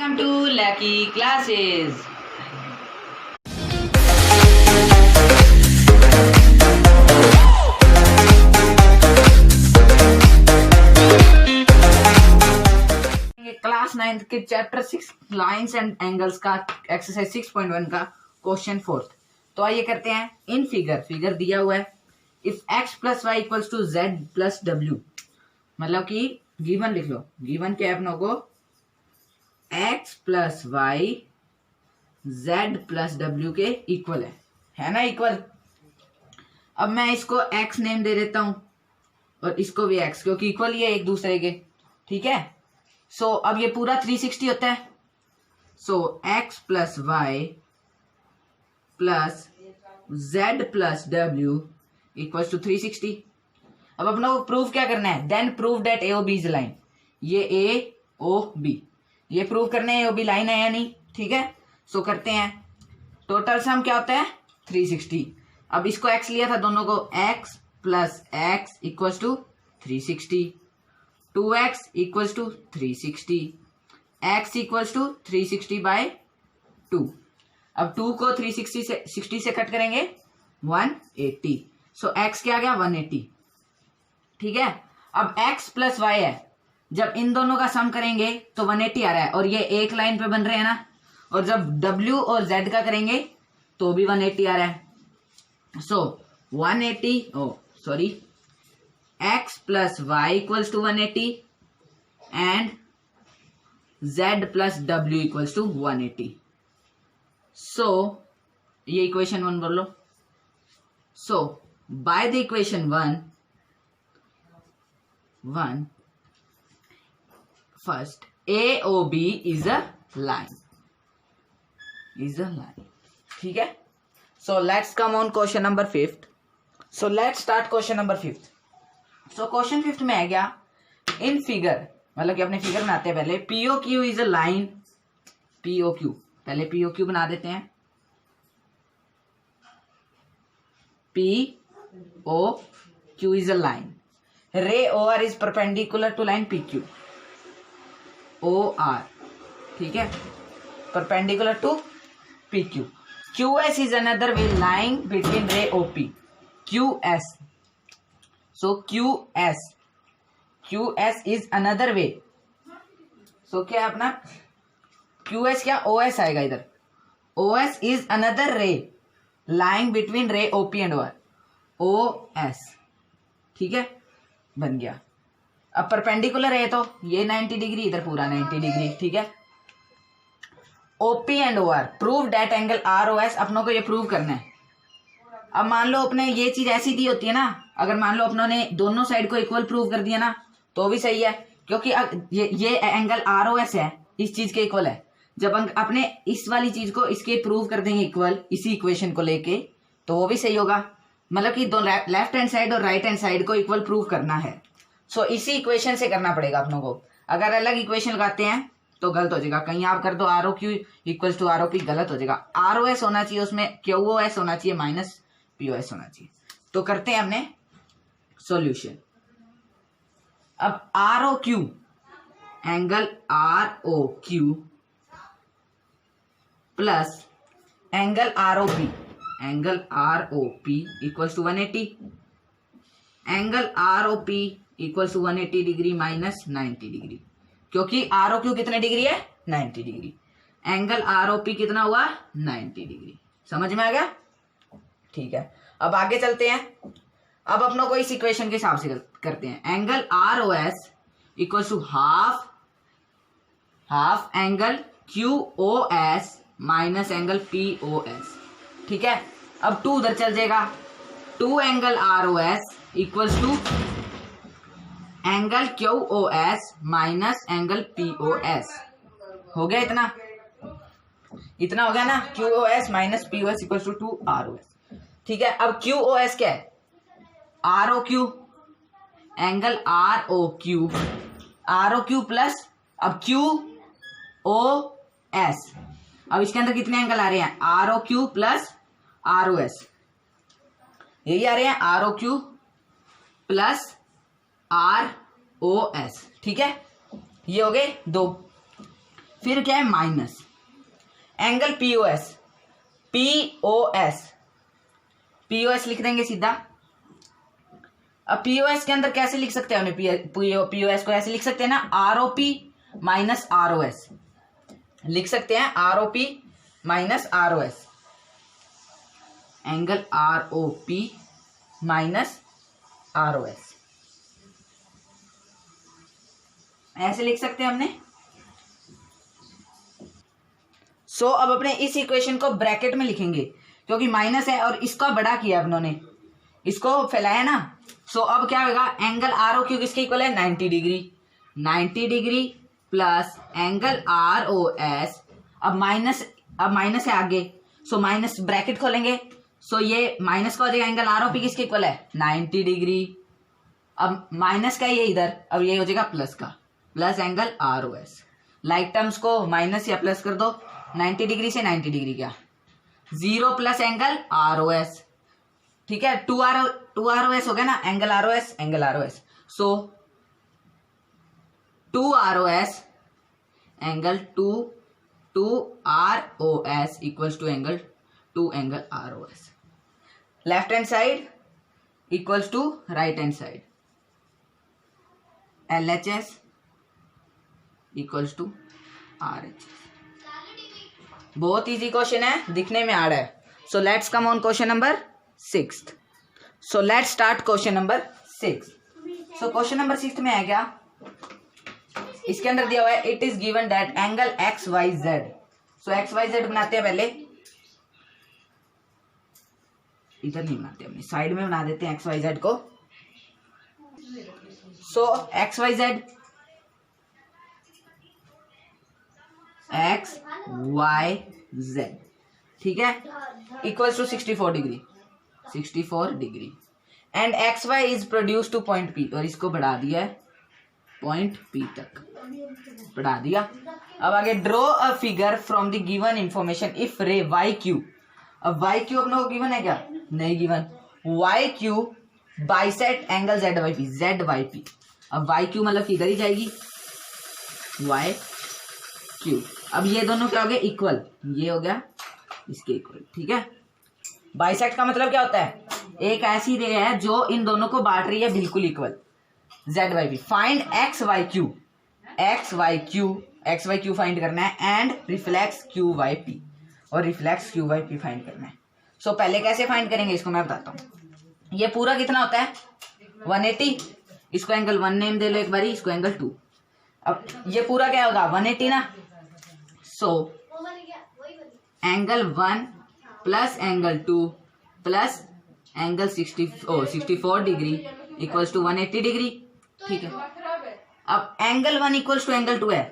Welcome to Lucky Classes. Class 9th के chapter 6 lines and angles का exercise 6.1 का question 4। तो आइए करते हैं। इन फिगर दिया हुआ है if x plus Y equals to z plus डब्ल्यू, मतलब कि गिवन लिख लो, गिवन के अपनों को x plus y Z plus डब्ल्यू के इक्वल है ना, इक्वल। अब मैं इसको x नेम दे देता हूं और इसको भी x, क्योंकि इक्वल ही है एक दूसरे के, ठीक है। सो अब ये पूरा 360 होता है। So x plus y plus z plus डब्ल्यू इक्वल्स टू 360। अब अपना को प्रूव क्या करना है, then prove that A O B is line. ये ए ओ बी, ये प्रूव करने ए ओ बी लाइन है या नहीं, ठीक है। सो करते हैं। टोटल सम क्या होता है 360। अब इसको x लिया था दोनों को, x plus x equals to 360, 2x equals to 360, x equals to 360 by 2। अब 2 को 360 से कट करेंगे 180। सो x क्या आ गया 180, ठीक है। अब x प्लस वाई है, जब इन दोनों का सम करेंगे तो 180 आ रहा है और ये एक लाइन पे बन रहे हैं ना, और जब w और z का करेंगे तो भी 180 आ रहा है। So 180 x plus Y equals to 180 and z plus w equals to 180। So ये इक्वेशन 1 बोल लो। So by the equation 1 first AOB is a line, ठीक है। So let's come on question number 5th. So let's start question number 5th. So question 5th में आ गया in figure, मतलब कि अपने फिगर बनाते हैं पहले। POQ is a line, POQ पहले POQ बना देते हैं। POQ is a line. Ray OR is perpendicular to line PQ. OR, ठीक है, perpendicular to PQ. QS is another way lying between ray OP. QS. So QS is another way. So क्या अपना QS क्या OS आएगा इधर। OS is another ray lying between ray OP and OR. OS, ठीक है, बन गया। अब परपेंडिकुलर है तो ये 90 डिग्री, इधर पूरा 90 डिग्री, ठीक है। OP and OR, prove that angle ROS, अपनों को ये प्रूव करना है। अब मान लो अपने ये चीज ऐसी दी होती है ना, अगर मान लो अपनों ने दोनों साइड को इक्वल प्रूव कर दिया ना तो भी सही है, क्योंकि ये एंगल ROS है, इस चीज के इक्वल है। जब अपने इस वाली चीज को इसके प्रूव कर देंगे इक्वल, इसी इक्वेशन को लेके, तो वो भी सही होगा। मतलब कि दो लेफ्ट हैंड साइड और राइट हैंड साइड को इक्वल प्रूव करना है। सो इसी इक्वेशन से करना पड़ेगा अपनों को। अगर अलग इक्वेशन लगाते हैं तो गलत हो जाएगा। कहीं आप कर दो ROQ इक्वल्स टू ROP, गलत हो जाएगा। ROS होना चाहिए, उसमें QOS होना चाहिए, माइनस POS होना चाहिए। तो करते हैं अपने सॉल्यूशन। अब ROQ, angle ROQ plus angle ROP, angle ROP equals to 180, angle ROP equals to 180 degree minus 90 degree, क्योंकि ROQ कितने डिग्री है 90 डिग्री। एंगल ROP कितना हुआ 90 डिग्री। समझ में आ गया, ठीक है। अब आगे चलते हैं। अब अपनों को इस इक्वेशन के हिसाब से करते हैं। Angle ROS equals to half angle QOS minus angle POS, ठीक है। अब 2 उधर चल जाएगा। 2 angle ROS equals to angle QOS minus angle POS। हो गया इतना हो गया ना, QOS minus POS equals to 2 ROS, ठीक है। अब QOS क्या है ROQ, एंगल ROQ प्लस अब QOS। अब इसके अंदर कितने एंगल आ रहे हैं ROQ प्लस ROS, यही आ रहे हैं ROQ प्लस ROS, ठीक है। ये हो गए 2। फिर क्या है माइनस एंगल पीओएस, पीओएस लिख देंगे सीधा। अब पीओएस के अंदर कैसे लिख सकते हैं, पीओएस को ऐसे लिख सकते हैं ना, आरओपी माइनस आरओएस लिख सकते हैं, ROP minus ROS, angle ROP minus ROS ऐसे लिख सकते हैं हमने। अब अपने इस इक्वेशन को ब्रैकेट में लिखेंगे क्योंकि माइनस है और इसका बड़ा किया उन्होंने, इसको फैलाया ना। अब क्या होगा, एंगल आर ओ क्यू किसके इक्वल है 90 degree, 90 degree plus angle R O S, अब माइनस है आगे, माइनस ब्रैकेट खोलेंगे, ये माइनस का हो जाएगा, एंगल आर ओ पी किसके इक्वल है 90 डिग्री, अब माइनस का ये इधर, अब ये हो जाएगा प्लस का, plus angle R O S, like terms को माइनस या प्लस कर दो, 90 डिग्री से 90 डिग्री क्या 0 plus angle R O S, ठीक है, 2 आर ओ एस हो गया ना, angle R O S, angle R O S, 2 R O S angle 2 R O S equals to angle 2 angle R O S, left hand side equals to right hand side, L H S equals to R H S. बहुत easy question है, दिखने में आ रहा है। Let's come on question number 6th। Let's start question number 6। Question number 6 में है क्या, इसके अंदर दिया हुआ है it is given that angle X Y Z. X Y Z बनाते हैं पहले, इधर नहीं बनाते, अपनी साइड में बना देते हैं एक्स वाई जेड को। X Y Z, X Y Z, ठीक है, equals to 64 degree, 64 degree, and X Y is produce to point P, और इसको बढ़ा दिया है पॉइंट पी तक, बढ़ा दिया। अब आगे draw a figure from the given information if ray Y Q, अब वाई क्यू अपने को गिवन है क्या, नहीं given, Y Q bisect angle Z Y P, Z Y P, अब वाई क्यू मतलब इधर ही जाएगी, वाई क्यू, अब ये दोनों क्या हो गए इक्वल, ये हो गया इसके इक्वल, ठीक है। बाइसेक्ट का मतलब क्या होता है, एक ऐसी रे है जो इन दोनों को बांट रही है बिल्कुल equal, Z Y P. Find X Y Q, X Y Q find करना है, and reflex Q Y P, और reflex Q Y P find करना है। पहले कैसे फाइंड करेंगे इसको मैं बताता हूँ। ये पूरा कितना होता है 180, इसको एंगल 1 नेम दे लो एक बारी, इसको एंगल 2, अब ये पूरा क्या होगा 180 ना, angle 1 plus angle 2 plus angle 64 degree equals to 180 degree, ठीक है। अब एंगल 1 इक्वल्स टू एंगल 2 है,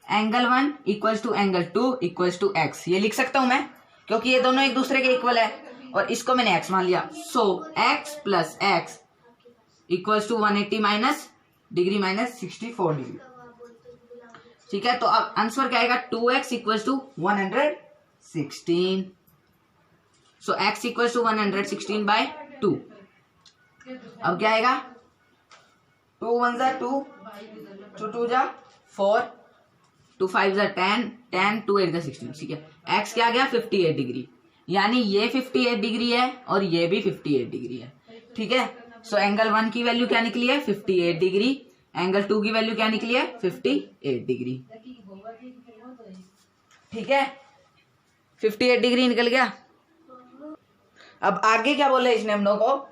angle 1 equals to angle 2 equals to x, ये लिख सकता हूं मैं क्योंकि ये दोनों एक दूसरे के इक्वल है, और इसको मैंने एक्स मान लिया। X plus x equals to 180 minus degree minus 64 degree, ठीक है। तो अब आंसर क्या आएगा 2x equals to 116, x equals to 116 by 2। अब क्या आएगा 2 1 जा 2, 2 2 जा 4, 2 5 जा 10, 10 2 8 जा 16, ठीक है। x क्या आ गया 58 डिग्री, यानी ये 58 डिग्री है और ये भी 58 डिग्री है, ठीक है। एंगल 1 की वैल्यू क्या निकली है 58 डिग्री, एंगल 2 की वैल्यू क्या निकली है 58 डिग्री, ठीक है, 58 डिग्री निकल गया। अब आगे क्या बोले इसने हम लोग को,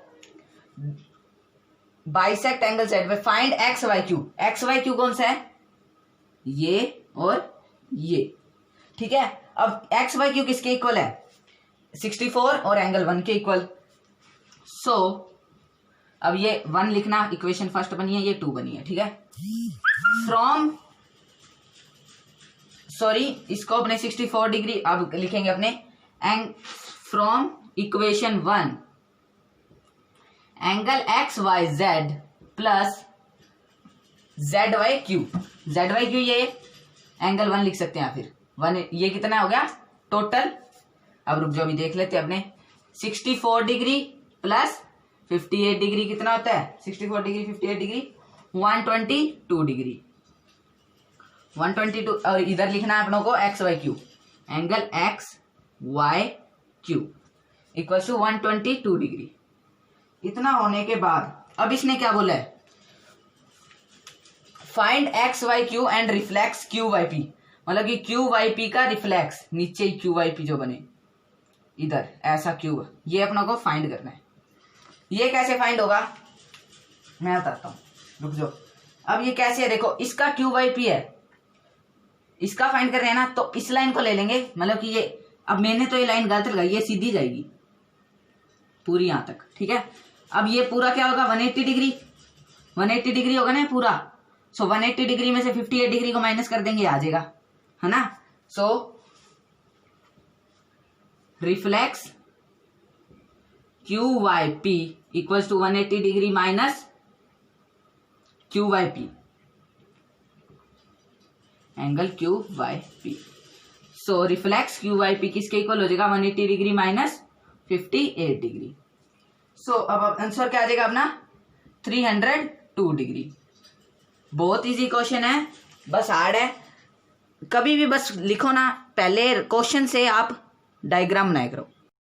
बाइसेक्ट एंगल जेड में find X Y Q, X Y Q कौन सा है, ये और ये, ठीक है। अब एक्स वाई क्यू किसके इक्वल है 64 और एंगल 1 के इक्वल। अब ये 1 लिखना, इक्वेशन फर्स्ट बनी है, ये 2 बनी है, ठीक है। इसको अपने 64 डिग्री अब लिखेंगे अपने, and from equation 1 angle X Y Z plus Z Y Q, ये एंगल 1 लिख सकते हैं, फिर 1 ये कितना हो गया टोटल, अब रुक जाओ अभी देख लेते हैं अपने, 64 डिग्री प्लस 58 डिग्री कितना होता है 64 डिग्री 58 डिग्री 122 डिग्री, 122 और इधर लिखना है अपनों को X Y Q, angle X Y Q equal to 122 degree. इतना होने के बाद अब इसने क्या बोला है, find X Y Q and reflex Q Y P, मतलब कि क्यू वाई पी का रिफ्लेक्स, नीचे ही क्यू वाई पी जो बने इधर ऐसा क्यू, ये अपनों को फाइंड करना है। ये कैसे फाइंड होगा मैं बताता हूँ, रुक जाओ। अब ये कैसे है, देखो इसका क्यू वाई पी है, इसका फाइंड कर रहे हैं ना, तो इस लाइन को ले लेंगे, मतलब कि ये, अब मैंने तो ये लाइन गलत लगाई, ये सीधी जाएगी पूरी यहां तक, ठीक है। अब ये पूरा क्या होगा 180 डिग्री, 180 डिग्री होगा ना पूरा। सो 180 डिग्री में से 58 डिग्री को माइनस कर देंगे, आ जाएगा, है ना। So reflex Q Y P equals to 180 degree minus Q Y P, angle Q Y P. So reflex Q Y P किसके इक्वल हो जाएगा 180 डिग्री माइनस 58 डिग्री। सो अब आंसर क्या आ जाएगा अपना 302 डिग्री। बहुत इजी क्वेश्चन है, बस हार्ड है। कभी भी बस लिखो ना, पहले क्वेश्चन से आप डायग्राम बनाया करो।